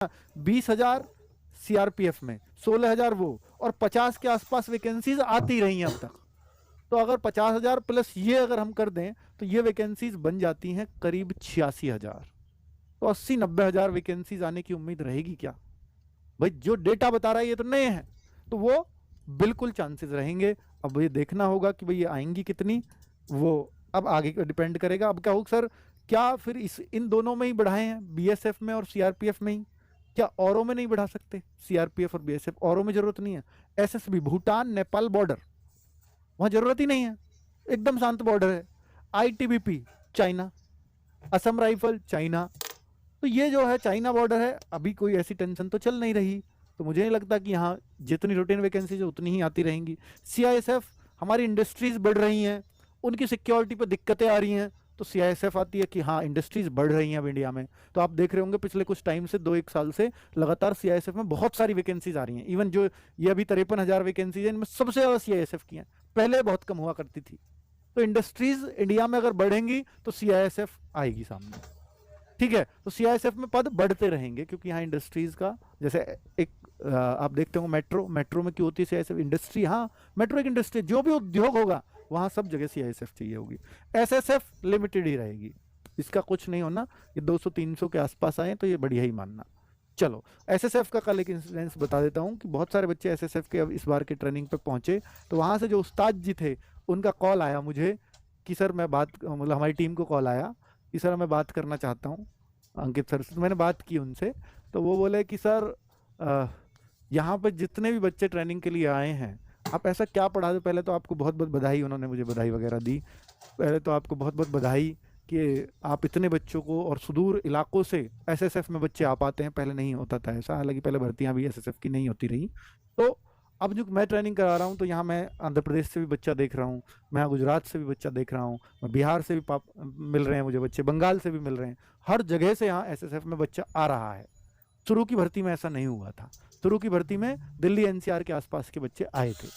20,000 CRPF में, 16,000 वो, और 50 के आसपास वैकेंसीज आती रही हैं अब तक। तो अगर 50,000 प्लस ये अगर हम कर दें तो ये वैकेंसीज बन जाती हैं करीब 86,000। तो 80-90,000 वैकेंसीज आने की उम्मीद रहेगी क्या भाई? जो डेटा बता रहा है ये तो नए हैं, तो वो बिल्कुल चांसेस रहेंगे। अब ये देखना होगा कि भाई ये आएंगी कितनी, वो अब आगे डिपेंड करेगा। अब क्या होगा सर, क्या फिर इन दोनों में ही बढ़ाए हैं, बीएसएफ में और सीआरपीएफ में ही, क्या औरों में नहीं बढ़ा सकते? सीआरपीएफ और बीएसएफ औरों में जरूरत नहीं है। एसएसबी भूटान नेपाल बॉर्डर, वहां जरूरत ही नहीं है, एकदम शांत बॉर्डर है। ITBP China, Assam rifle China, तो ये जो है चाइना बॉर्डर है, अभी कोई ऐसी टेंशन तो चल नहीं रही। तो मुझे नहीं लगता कि यहाँ जितनी रूटीन वैकेंसीज उतनी ही आती रहेंगी। सीआईएसएफ, हमारी इंडस्ट्रीज बढ़ रही हैं, उनकी सिक्योरिटी पे दिक्कतें आ रही हैं, तो सीआईएसएफ आती है कि हाँ इंडस्ट्रीज बढ़ रही हैं अब इंडिया में। तो आप देख रहे होंगे पिछले कुछ टाइम से 2-1 साल से लगातार सीआईएसएफ में बहुत सारी वैकेंसीज आ रही हैं। इवन जो ये अभी 53,000 वैकेंसीज है, इनमें सबसे ज्यादा सीआईएसएफ की हैं, पहले बहुत कम हुआ करती थी। तो इंडस्ट्रीज इंडिया में अगर बढ़ेंगी तो सीआईएसएफ आएगी सामने, ठीक है। तो सीआईएसएफ में पद बढ़ते रहेंगे क्योंकि यहाँ इंडस्ट्रीज का, जैसे एक आप देखते हो मेट्रो में क्यों होती है सीआईएसएफ इंडस्ट्री, हाँ मेट्रो एक इंडस्ट्री, जो भी उद्योग होगा वहां सब जगह सीआईएसएफ चाहिए होगी। एसएसएफ लिमिटेड ही रहेगी, इसका कुछ नहीं होना। ये 200-300 के आसपास आए तो ये बढ़िया ही मानना। चलो एसएसएफ का कल एक इंसिडेंस बता देता हूँ कि बहुत सारे बच्चे एसएसएफ के अब इस बार के ट्रेनिंग पे पहुंचे, तो वहां से जो उस्ताद जी थे उनका कॉल आया मुझे कि सर मैं बात, मतलब हमारी टीम को कॉल आया कि सर मैं बात करना चाहता हूँ अंकित सर से। तो मैंने बात की उनसे, तो वो बोले कि सर यहाँ पर जितने भी बच्चे ट्रेनिंग के लिए आए हैं आप ऐसा क्या पढ़ा दो। पहले तो आपको बहुत बहुत बधाई, उन्होंने मुझे बधाई वगैरह दी। पहले तो आपको बहुत बहुत बधाई कि आप इतने बच्चों को, और सुदूर इलाकों से एसएसएफ में बच्चे आ पाते हैं, पहले नहीं होता था ऐसा, हालांकि पहले भर्तियां भी एसएसएफ की नहीं होती रही। तो अब जो मैं ट्रेनिंग करा रहा हूँ तो यहाँ मैं आंध्र प्रदेश से भी बच्चा देख रहा हूँ, मैं गुजरात से भी बच्चा देख रहा हूँ, मैं बिहार से भी मिल रहे हैं मुझे बच्चे, बंगाल से भी मिल रहे हैं, हर जगह से यहाँ एसएसएफ में बच्चा आ रहा है। शुरू की भर्ती में ऐसा नहीं हुआ था, शुरू की भर्ती में दिल्ली एनसीआर के आसपास के बच्चे आए थे।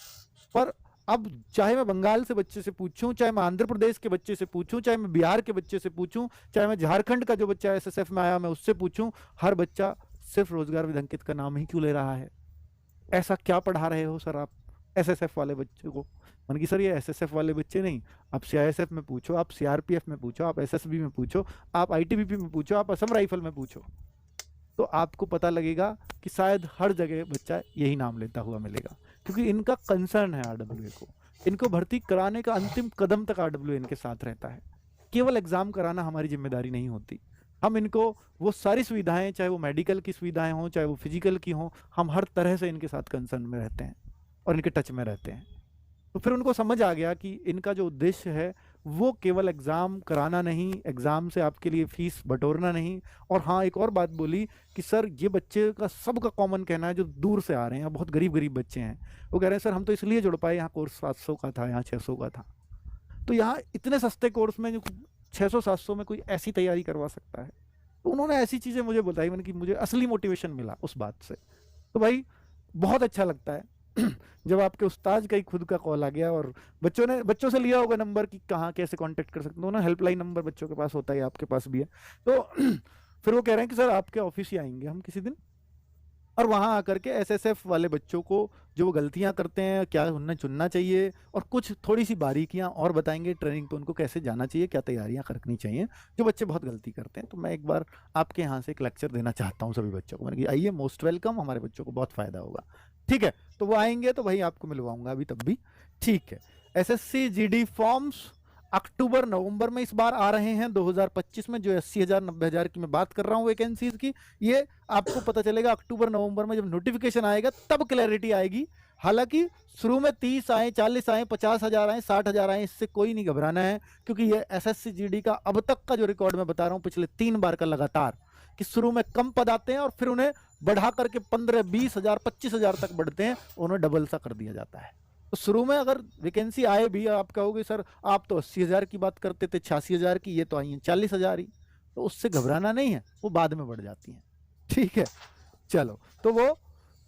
पर अब चाहे मैं बंगाल से बच्चे से पूछूं, चाहे मैं आंध्र प्रदेश के बच्चे से पूछूं, चाहे मैं बिहार के बच्चे से पूछूं, चाहे मैं झारखंड का जो बच्चा एसएसएफ में आया मैं उससे पूछूं, हर बच्चा सिर्फ रोजगार विद अंकित का नाम ही क्यों ले रहा है? ऐसा क्या पढ़ा रहे हो सर आप एसएसएफ वाले बच्चे को? मन की सर ये एसएसएफ वाले बच्चे नहीं, आप सीआईएसएफ में पूछो, आप सीआरपीएफ में पूछो, आप एसएसबी में पूछो, आप आईटीबीपी में पूछो, आप असम राइफल में पूछो, तो आपको पता लगेगा कि शायद हर जगह बच्चा यही नाम लेता हुआ मिलेगा। क्योंकि इनका कंसर्न है आरडब्ल्यूए को, इनको भर्ती कराने का अंतिम कदम तक आरडब्ल्यूए इनके साथ रहता है। केवल एग्जाम कराना हमारी जिम्मेदारी नहीं होती, हम इनको वो सारी सुविधाएं, चाहे वो मेडिकल की सुविधाएं हों, चाहे वो फिजिकल की हों, हम हर तरह से इनके साथ कंसर्न में रहते हैं और इनके टच में रहते हैं। तो फिर उनको समझ आ गया कि इनका जो उद्देश्य है वो केवल एग्ज़ाम कराना नहीं, एग्ज़ाम से आपके लिए फीस बटोरना नहीं। और हाँ, एक और बात बोली कि सर ये बच्चे का सबका कॉमन कहना है जो दूर से आ रहे हैं, बहुत गरीब गरीब बच्चे हैं, वो कह रहे हैं सर हम तो इसलिए जुड़ पाए, यहाँ कोर्स 700 का था, यहाँ 600 का था, तो यहाँ इतने सस्ते कोर्स में जो 600-700 में कोई ऐसी तैयारी करवा सकता है। तो उन्होंने ऐसी चीज़ें मुझे बताई, मैंने कि मुझे असली मोटिवेशन मिला उस बात से। तो भाई बहुत अच्छा लगता है जब आपके उस्ताद का ही खुद का कॉल आ गया और बच्चों से लिया होगा नंबर कि कहाँ कैसे कांटेक्ट कर सकते हो ना, हेल्पलाइन नंबर बच्चों के पास होता है, आपके पास भी है। तो फिर वो कह रहे हैं कि सर आपके ऑफिस ही आएंगे हम किसी दिन, और वहां आकर के एसएसएफ वाले बच्चों को जो वो गलतियां करते हैं क्या उन्हें चुनना चाहिए, और कुछ थोड़ी सी बारीकियां और बताएंगे ट्रेनिंग पे उनको कैसे जाना चाहिए, क्या तैयारियां करनी चाहिए, जो बच्चे बहुत गलती करते हैं। तो मैं एक बार आपके यहाँ से एक लेक्चर देना चाहता हूँ सभी बच्चों को। मैंने कहा आइए, मोस्ट वेलकम, हमारे बच्चों को बहुत फायदा होगा। ठीक है, तो वो आएंगे तो भाई आपको मिलवाऊंगा अभी तब भी। ठीक है, एसएससी जीडी फॉर्म्स अक्टूबर नवंबर में इस बार आ रहे हैं 2025 में। जो 80,000 90,000 की मैं बात कर रहा हूँ वैकेंसीज की, ये आपको पता चलेगा अक्टूबर नवंबर में, जब नोटिफिकेशन आएगा तब क्लैरिटी आएगी। हालांकि शुरू में 30 आए, 40 आए, 50,000 आए, 60,000 आए, इससे कोई नहीं घबराना है, क्योंकि ये एसएससी जीडी का अब तक का जो रिकॉर्ड मैं बता रहा हूँ पिछले 3 बार का लगातार, कि शुरू में कम पद आते हैं और फिर उन्हें बढ़ा करके 15-20,000 25,000 तक बढ़ते हैं, उन्हें डबल सा कर दिया जाता है। तो शुरू में अगर वैकेंसी आए भी, आप कहोगे सर आप तो 80,000 की बात करते थे, 86,000 की, ये तो आई है 40,000 ही, तो उससे घबराना नहीं है, वो बाद में बढ़ जाती हैं। ठीक है, चलो, तो वो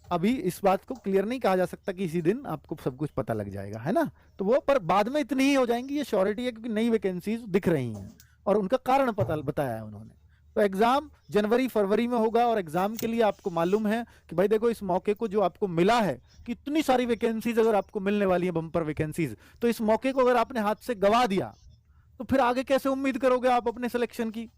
अभी इस बात को क्लियर नहीं कहा जा सकता कि इसी दिन आपको सब कुछ पता लग जाएगा, है ना। तो वो पर बाद में इतनी ही हो जाएंगी, ये श्योरिटी है, क्योंकि नई वैकेंसीज दिख रही हैं और उनका कारण पता बताया है उन्होंने। तो एग्जाम जनवरी फरवरी में होगा, और एग्जाम के लिए आपको मालूम है कि भाई देखो इस मौके को जो आपको मिला है कि इतनी सारी वैकेंसीज अगर आपको मिलने वाली है, बम्पर वैकेंसीज, तो इस मौके को अगर आपने हाथ से गवा दिया तो फिर आगे कैसे उम्मीद करोगे आप अपने सिलेक्शन की।